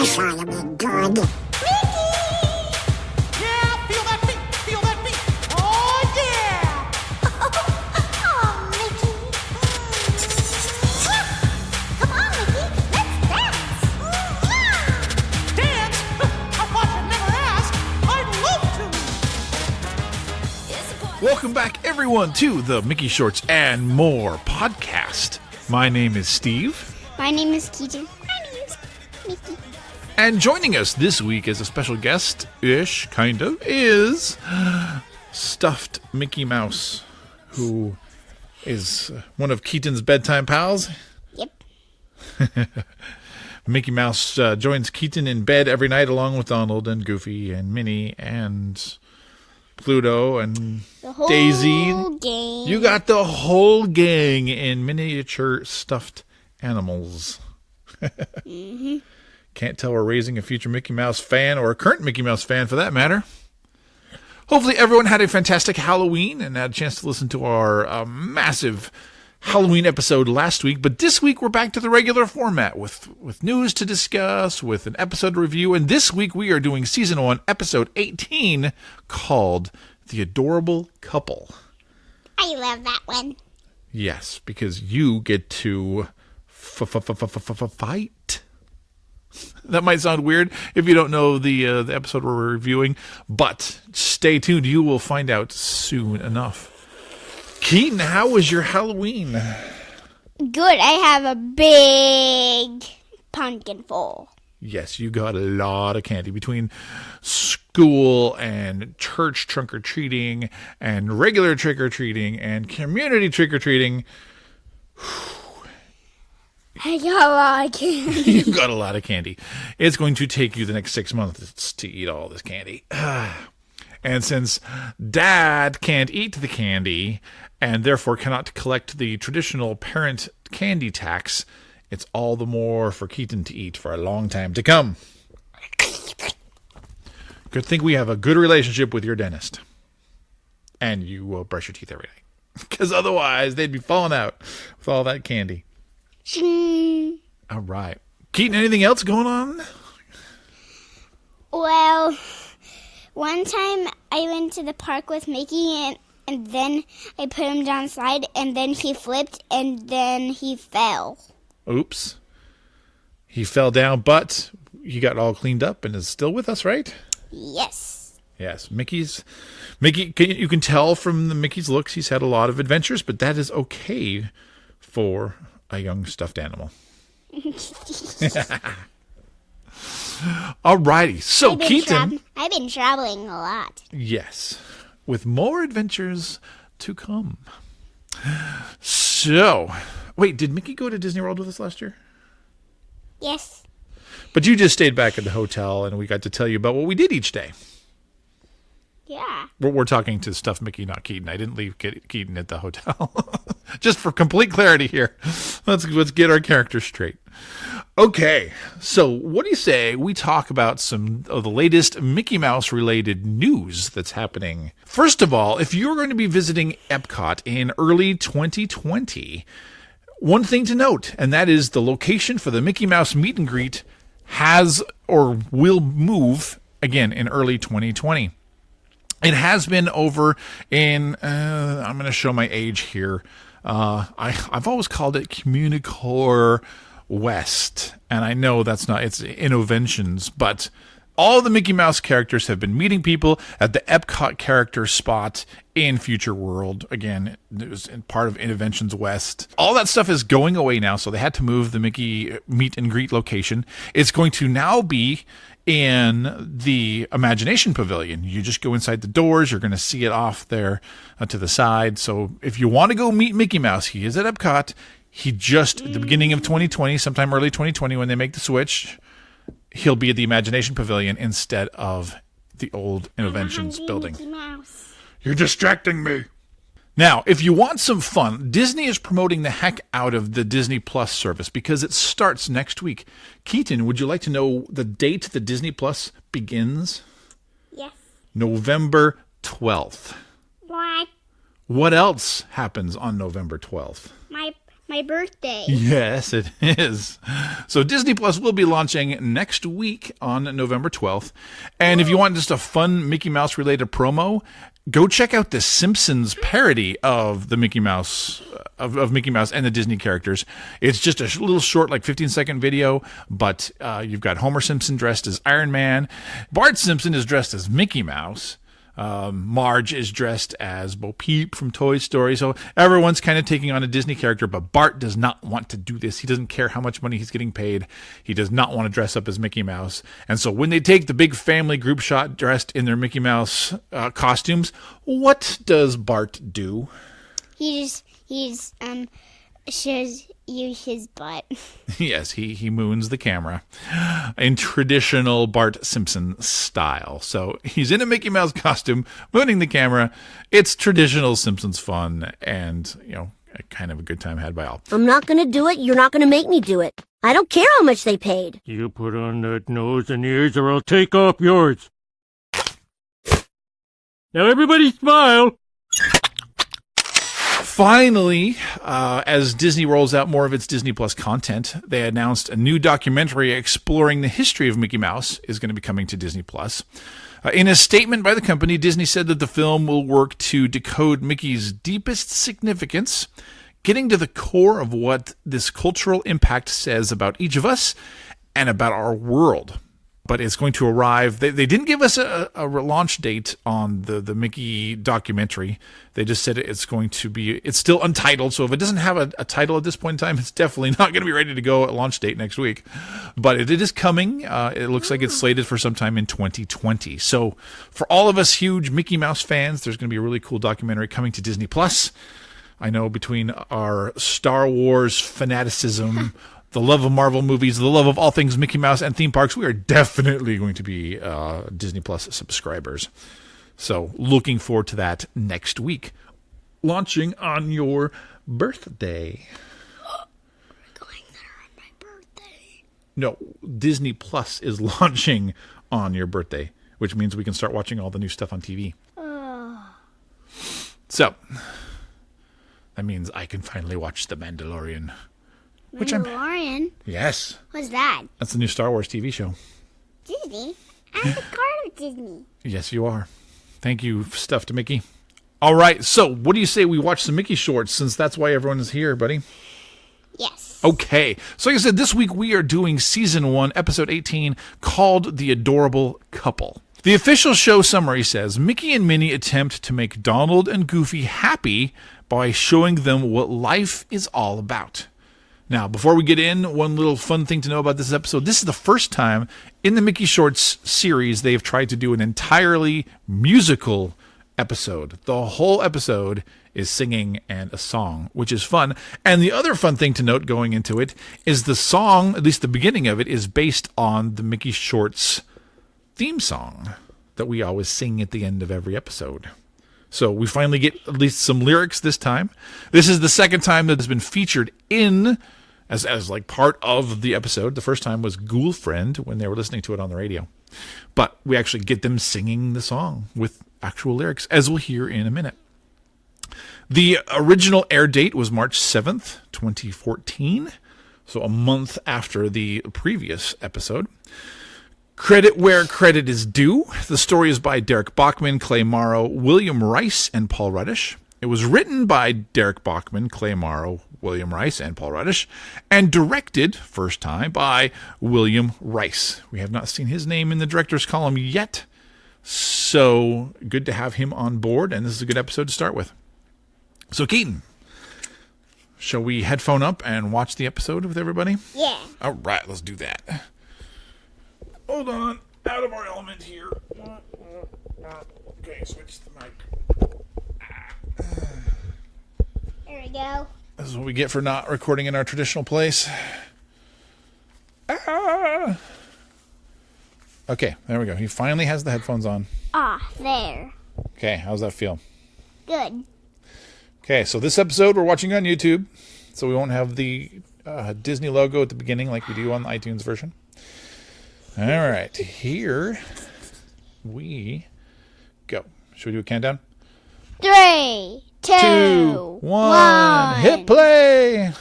this ought to be good. Yeah, feel that beat, feel that beat. Oh, yeah. Oh, Mickey. Come on, Mickey. Let's dance. Dance? I thought you'd never ask. I'd love to. Welcome back, everyone, to the Mickey Shorts and More podcast. My name is Steve. My name is Keaton. My name is Mickey. And joining us this week as a special guest-ish, kind of, is Stuffed Mickey Mouse, who is one of Keaton's bedtime pals. Yep. Mickey Mouse joins Keaton in bed every night along with Donald and Goofy and Minnie and Pluto and The whole Daisy. gang. You got the whole gang in miniature stuffed animals. Mm-hmm. Can't tell we're raising a future Mickey Mouse fan or a current Mickey Mouse fan for that matter. Hopefully everyone had a fantastic Halloween and had a chance to listen to our massive Halloween episode last week. But this week we're back to the regular format with news to discuss, with an episode review. And this week we are doing Season 1, Episode 18, called The Adorable Couple. I love that one. Yes, because you get to fight. That might sound weird if you don't know the episode we're reviewing, but stay tuned. You will find out soon enough. Keaton, how was your Halloween? Good. I have a big pumpkin full. Yes, you got a lot of candy between school and church trunk-or-treating and regular trick-or-treating and community trick-or-treating. I got a lot of candy. You got a lot of candy. It's going to take you the next 6 months to eat all this candy. And since Dad can't eat the candy and therefore cannot collect the traditional parent candy tax, it's all the more for Keaton to eat for a long time to come. Good thing we have a good relationship with your dentist. And you will brush your teeth every night. Because otherwise, they'd be falling out with all that candy. All right. Keaton, anything else going on? Well, one time I went to the park with Mickey and then I put him down slide and then he flipped and then he fell. Oops. He fell down, but he got all cleaned up and is still with us, right? Yes. Yes. Mickey, you can tell from the Mickey's looks he's had a lot of adventures, but that is okay for a young stuffed animal. Alrighty. So, Keaton. I've been traveling a lot. Yes. With more adventures to come. So, wait, did Mickey go to Disney World with us last year? Yes. But you just stayed back at the hotel and we got to tell you about what we did each day. Yeah. We're talking to Stuffed Mickey, not Keaton. I didn't leave Keaton at the hotel. Just for complete clarity here. Let's get our characters straight. Okay, so what do you say we talk about some of the latest Mickey Mouse related news that's happening? First of all, if you're going to be visiting Epcot in early 2020, one thing to note, and that is the location for the Mickey Mouse meet and greet has or will move again in early 2020. It has been over in, I'm going to show my age here. I've always called it Communicore West. And I know that's not, it's Innoventions, but all the Mickey Mouse characters have been meeting people at the Epcot character spot in Future World. Again, it was part of Innoventions West. All that stuff is going away now, so they had to move the Mickey meet and greet location. It's going to now be in the Imagination Pavilion. You just go inside the doors. You're going to see it off there to the side. So if you want to go meet Mickey Mouse, he is at Epcot. He just, at the beginning of 2020, sometime early 2020, when they make the switch, he'll be at the Imagination Pavilion instead of the old Innoventions building. Mickey Mouse. You're distracting me. Now, if you want some fun, Disney is promoting the heck out of the Disney Plus service because it starts next week. Keaton, would you like to know the date the Disney Plus begins? Yes. November 12th. What? What else happens on November 12th? My my birthday. Yes, it is. So Disney Plus will be launching next week on November 12th. And if you want just a fun Mickey Mouse related promo, go check out the Simpsons parody of the Mickey Mouse of Mickey Mouse and the Disney characters. It's just a little short, like 15-second video, but you've got Homer Simpson dressed as Iron Man. Bart Simpson is dressed as Mickey Mouse. Marge is dressed as Bo Peep from Toy Story. So everyone's kind of taking on a Disney character, but Bart does not want to do this. He doesn't care how much money he's getting paid. He does not want to dress up as Mickey Mouse. And so when they take the big family group shot dressed in their Mickey Mouse costumes, what does Bart do? He shows you his butt. Yes, he moons the camera in traditional Bart Simpson style. So he's in a Mickey Mouse costume, mooning the camera. It's traditional Simpsons fun and, kind of a good time had by all. I'm not going to do it. You're not going to make me do it. I don't care how much they paid. You put on that nose and ears or I'll take off yours. Now everybody smile. Finally, as Disney rolls out more of its Disney Plus content, they announced a new documentary exploring the history of Mickey Mouse is going to be coming to Disney Plus. In a statement by the company, Disney said that the film will work to decode Mickey's deepest significance, getting to the core of what this cultural impact says about each of us and about our world. But it's going to arrive. They didn't give us a launch date on the Mickey documentary. They just said it's still untitled. So if it doesn't have a title at this point in time, it's definitely not going to be ready to go at launch date next week. But it is coming. It looks like it's slated for sometime in 2020. So for all of us huge Mickey Mouse fans, there's going to be a really cool documentary coming to Disney Plus. I know between our Star Wars fanaticism, the love of Marvel movies, the love of all things Mickey Mouse and theme parks, we are definitely going to be Disney Plus subscribers. So looking forward to that next week. Launching on your birthday. Going there on my birthday. No, Disney Plus is launching on your birthday, which means we can start watching all the new stuff on TV. So that means I can finally watch The Mandalorian. Mandalorian? Yes. What's that? That's the new Star Wars TV show. Disney? I'm a part of Disney. Yes, you are. Thank you, Stuffed Mickey. All right, so what do you say we watch some Mickey shorts, since that's why everyone is here, buddy? Yes. Okay, so like I said, this week we are doing Season 1, Episode 18, called The Adorable Couple. The official show summary says, Mickey and Minnie attempt to make Donald and Goofy happy by showing them what life is all about. Now, before we get in, one little fun thing to know about this episode. This is the first time in the Mickey Shorts series they have tried to do an entirely musical episode. The whole episode is singing and a song, which is fun. And the other fun thing to note going into it is the song, at least the beginning of it, is based on the Mickey Shorts theme song that we always sing at the end of every episode. So we finally get at least some lyrics this time. This is the second time that it's been featured in as like part of the episode. The first time was Ghoul Friend when they were listening to it on the radio. But we actually get them singing the song with actual lyrics, as we'll hear in a minute. The original air date was March 7th, 2014. So a month after the previous episode. Credit where credit is due. The story is by Derek Bachman, Clay Morrow, William Rice, and Paul Ruddish. It was written by Derek Bachman, Clay Morrow, William Rice, and Paul Ruddish, and directed, first time, by William Rice. We have not seen his name in the director's column yet, so good to have him on board, and this is a good episode to start with. So, Keaton, shall we headphone up and watch the episode with everybody? Yeah. All right, let's do that. Hold on. Out of our element here. Okay, switch the mic. There we go. This is what we get for not recording in our traditional place. Okay, there we go. He finally has the headphones on. There. Okay, how's that feel? Good. Okay, so this episode we're watching on YouTube, so we won't have the Disney logo at the beginning like we do on the iTunes version. All right, here we go. Should we do a countdown? 3, 2, 1. Hit play.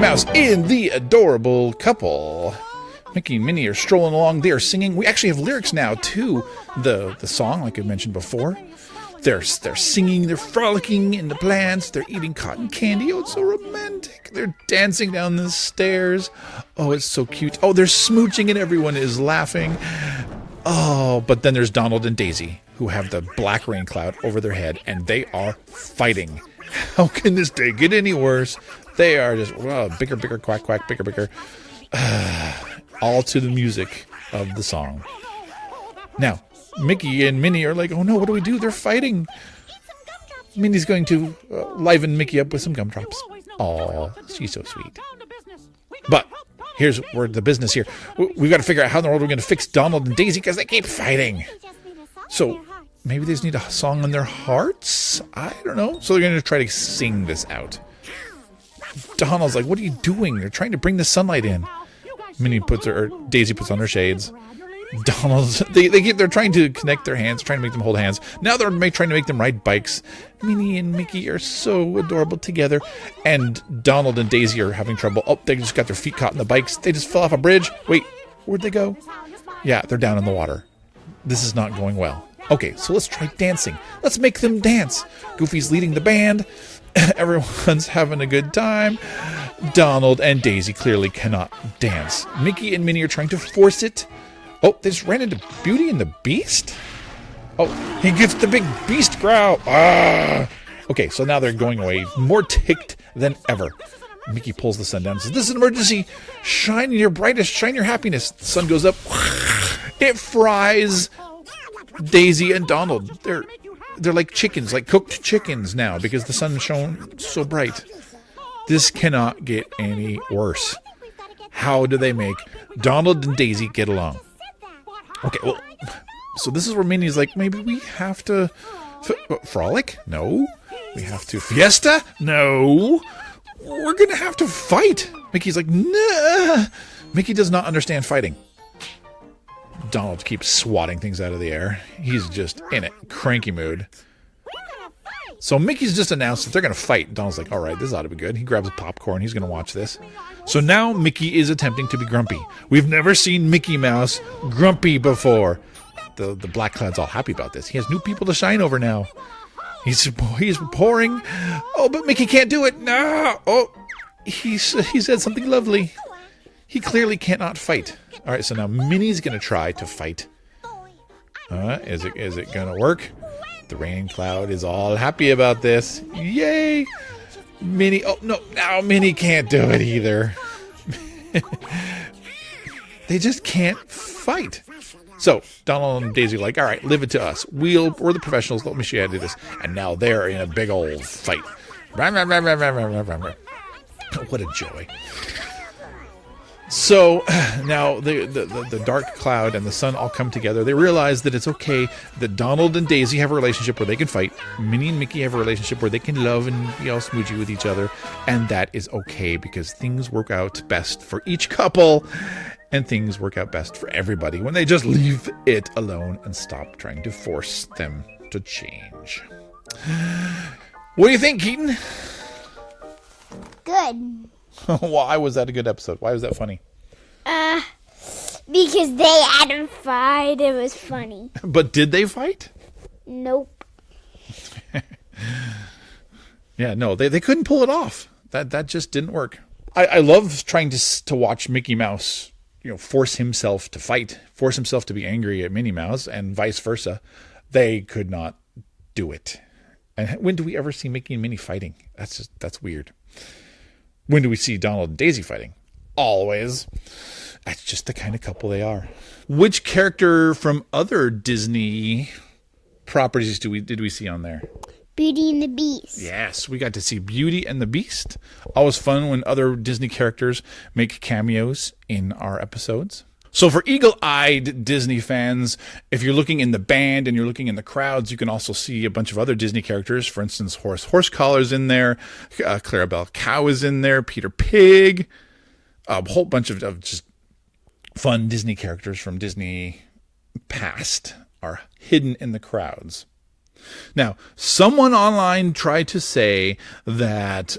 Mouse in The Adorable Couple. Mickey and Minnie are strolling along. They are singing. We actually have lyrics now to the song, like I mentioned before. They're singing, they're frolicking in the plants, they're eating cotton candy. Oh, it's so romantic. They're dancing down the stairs. Oh, it's so cute. Oh, they're smooching and everyone is laughing. Oh, but then there's Donald and Daisy, who have the black rain cloud over their head, and they are fighting. How can this day get any worse? They are just bigger, bigger, quack, quack, bigger, bigger. All to the music of the song. Now, Mickey and Minnie are like, oh no, what do we do? They're fighting. Minnie's going to liven Mickey up with some gumdrops. Aw, she's so sweet. But here's where the business here. We've got to figure out how in the world we're going to fix Donald and Daisy because they keep fighting. So maybe they just need a song on their hearts? I don't know. So they're going to try to sing this out. Donald's like, what are you doing? They're trying to bring the sunlight in. Daisy puts on her shades. They're trying to connect their hands, trying to make them hold hands. Now they're trying to make them ride bikes. Minnie and Mickey are so adorable together. And Donald and Daisy are having trouble. Oh, they just got their feet caught in the bikes. They just fell off a bridge. Wait, where'd they go? Yeah, they're down in the water. This is not going well. Okay, so let's try dancing. Let's make them dance. Goofy's leading the band. Everyone's having a good time. Donald and Daisy clearly cannot dance. Mickey and Minnie are trying to force it. Oh, they just ran into Beauty and the Beast? Oh, he gets the big beast growl. Ah! Okay, so now they're going away, more ticked than ever. Mickey pulls the sun down and says, this is an emergency. Shine your brightest, shine your happiness. The sun goes up. It fries Daisy and Donald. They're like chickens, like cooked chickens now because the sun shone so bright. This cannot get any worse. How do they make Donald and Daisy get along? Okay, well, so this is where Minnie's like, maybe we have to frolic? No. We have to fiesta? No. We're going to have to fight. Mickey's like, nah. Mickey does not understand fighting. Donald keeps swatting things out of the air. He's just in a cranky mood. So Mickey's just announced that they're going to fight. Donald's like, all right, this ought to be good. He grabs a popcorn. He's going to watch this. So now Mickey is attempting to be grumpy. We've never seen Mickey Mouse grumpy before. The black cloud's all happy about this. He has new people to shine over now. He's pouring. Oh, but Mickey can't do it. No. Oh, he said something lovely. He clearly cannot fight. All right, so now Minnie's going to try to fight. Is it going to work? The rain cloud is all happy about this. Yay! Minnie. Oh, no. Now Minnie can't do it either. They just can't fight. So Donald and Daisy are like, all right, leave it to us. We're the professionals. Let me show you how to do this. And now they're in a big old fight. What a joy. So now the dark cloud and the sun all come together. They realize that it's okay that Donald and Daisy have a relationship where they can fight. Minnie and Mickey have a relationship where they can love and be all smoochy with each other. And that is okay because things work out best for each couple. And things work out best for everybody when they just leave it alone and stop trying to force them to change. What do you think, Keaton? Good. Why was that a good episode? Why was that funny? Because they had a fight. It was funny. But did they fight? Nope. Yeah, no, they couldn't pull it off. That just didn't work. I love trying to watch Mickey Mouse, force himself to fight, force himself to be angry at Minnie Mouse, and vice versa. They could not do it. And when do we ever see Mickey and Minnie fighting? That's weird. When do we see Donald and Daisy fighting? Always. That's just the kind of couple they are. Which character from other Disney properties did we see on there? Beauty and the Beast. Yes, we got to see Beauty and the Beast. Always fun when other Disney characters make cameos in our episodes. So for eagle-eyed Disney fans, if you're looking in the band and you're looking in the crowds, you can also see a bunch of other Disney characters. For instance, Horace Horsecollar's in there, Clarabelle Cow is in there, Peter Pig, a whole bunch of just fun Disney characters from Disney past are hidden in the crowds. Now, someone online tried to say that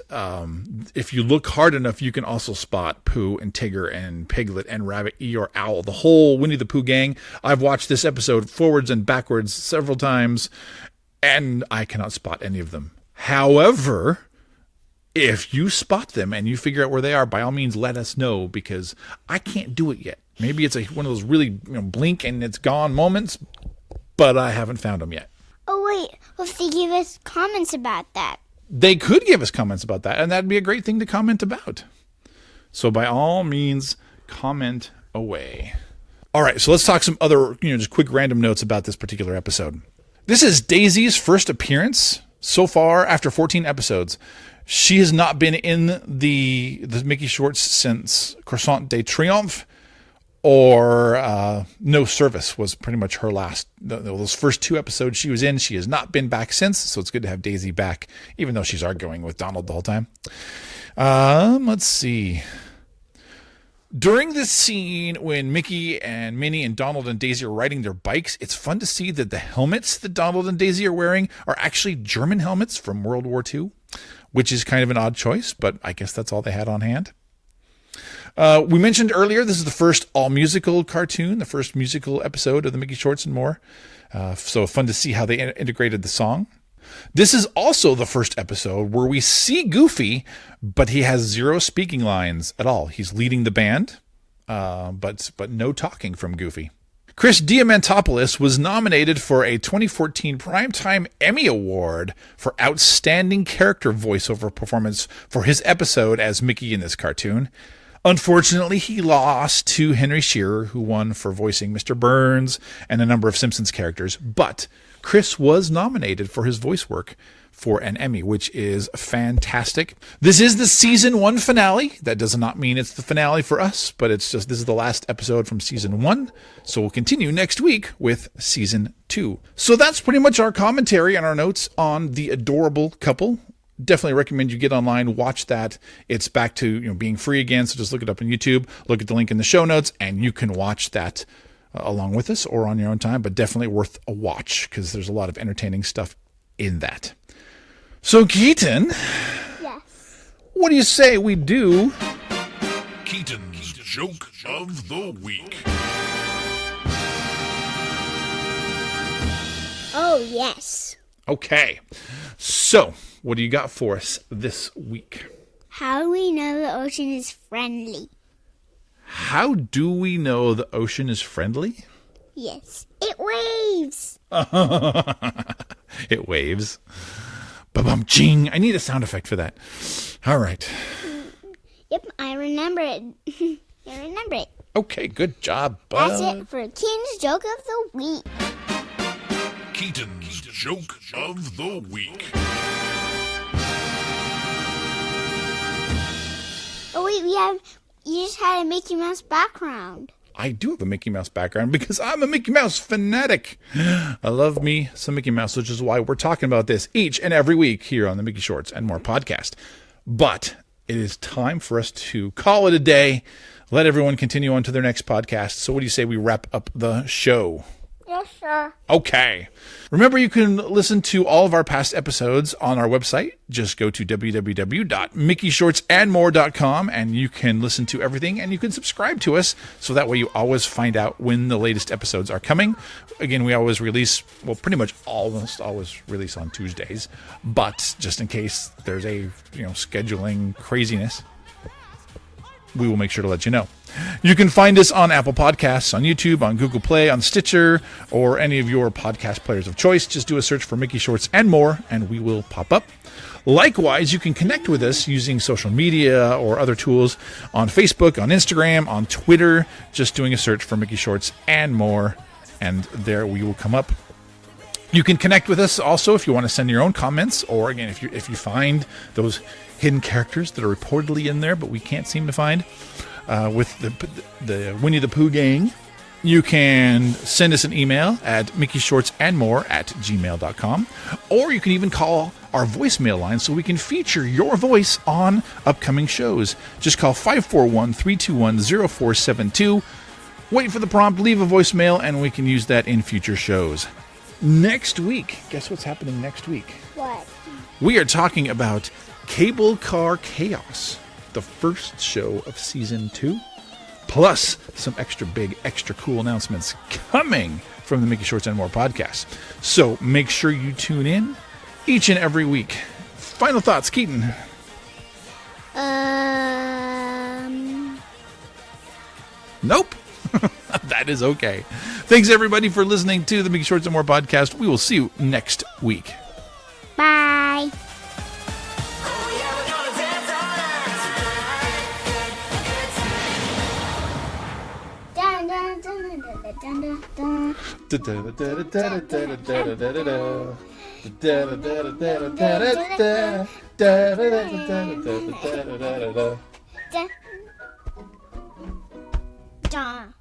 if you look hard enough, you can also spot Pooh and Tigger and Piglet and Rabbit, Eeyore, Owl, the whole Winnie the Pooh gang. I've watched this episode forwards and backwards several times, and I cannot spot any of them. However, if you spot them and you figure out where they are, by all means, let us know, because I can't do it yet. Maybe it's one of those really blink and it's gone moments, but I haven't found them yet. Oh, wait. What if they give us comments about that? They could give us comments about that, and that'd be a great thing to comment about. So by all means, comment away. All right, so let's talk some other, just quick random notes about this particular episode. This is Daisy's first appearance so far after 14 episodes. She has not been in the Mickey Shorts since Croissant de Triomphe, or No Service was pretty much her last. Those first 2 episodes she was in, she has not been back since, so it's good to have Daisy back, even though she's arguing with Donald the whole time. Let's see. During this scene when Mickey and Minnie and Donald and Daisy are riding their bikes, it's fun to see that the helmets that Donald and Daisy are wearing are actually German helmets from World War II, which is kind of an odd choice, but I guess that's all they had on hand. We mentioned earlier, this is the first all-musical cartoon, the first musical episode of the Mickey Shorts and More. So fun to see how they integrated the song. This is also the first episode where we see Goofy, but he has 0 speaking lines at all. He's leading the band, but no talking from Goofy. Chris Diamantopoulos was nominated for a 2014 Primetime Emmy Award for Outstanding Character Voiceover Performance for his episode as Mickey in this cartoon. Unfortunately, he lost to Henry Shearer, who won for voicing Mr. Burns and a number of Simpsons characters. But Chris was nominated for his voice work for an Emmy, which is fantastic. This is the season 1 finale. That does not mean it's the finale for us, but it's just this is the last episode from season 1. So we'll continue next week with season 2. So that's pretty much our commentary and our notes on the adorable couple. Definitely recommend you get online, watch that. It's back to being free again, so just look it up on YouTube, look at the link in the show notes, and you can watch that along with us or on your own time, but definitely worth a watch because there's a lot of entertaining stuff in that. So Keaton, Yes. what do you say we do Keaton's Joke of the Week. Oh, yes. Okay, so what do you got for us this week? How do we know the ocean is friendly? How do we know the ocean is friendly? Yes. It waves. It waves. Ba-bum-ching. I need a sound effect for that. All right. Yep, I remember it. I remember it. Okay, good job, bud. That's it for Keaton's Joke of the Week. Keaton's Joke of the Week. Oh, wait, you just had a Mickey Mouse background. I do have a Mickey Mouse background because I'm a Mickey Mouse fanatic. I love me some Mickey Mouse, which is why we're talking about this each and every week here on the Mickey Shorts and More podcast. But it is time for us to call it a day. Let everyone continue on to their next podcast. So what do you say we wrap up the show? Yes, sir. Okay. Remember, you can listen to all of our past episodes on our website. Just go to www.mickeyshortsandmore.com and you can listen to everything and you can subscribe to us so that way you always find out when the latest episodes are coming. Again, we always release, well, pretty much almost always release on Tuesdays, but just in case there's a, scheduling craziness, we will make sure to let you know. You can find us on Apple Podcasts, on YouTube, on Google Play, on Stitcher, or any of your podcast players of choice. Just do a search for Mickey Shorts and More, and we will pop up. Likewise, you can connect with us using social media or other tools on Facebook, on Instagram, on Twitter, just doing a search for Mickey Shorts and More, and there we will come up. You can connect with us also if you want to send your own comments, or again, if you find those hidden characters that are reportedly in there but we can't seem to find. With the Winnie the Pooh gang, you can send us an email at mickeyshortsandmore@gmail.com, or you can even call our voicemail line so we can feature your voice on upcoming shows. Just call 541-321-0472. Wait for the prompt, leave a voicemail, and we can use that in future shows. Next week, guess what's happening next week? What? We are talking about Cable Car Chaos, the first show of season 2, plus some extra big, extra cool announcements coming from the Mickey Shorts and More podcast. So make sure you tune in each and every week. Final thoughts, Keaton. Nope. That is okay. Thanks, everybody, for listening to the Mickey Shorts and More podcast. We will see you next week. Bye. Dun, dun, dun, dun, dun, dun. Dun.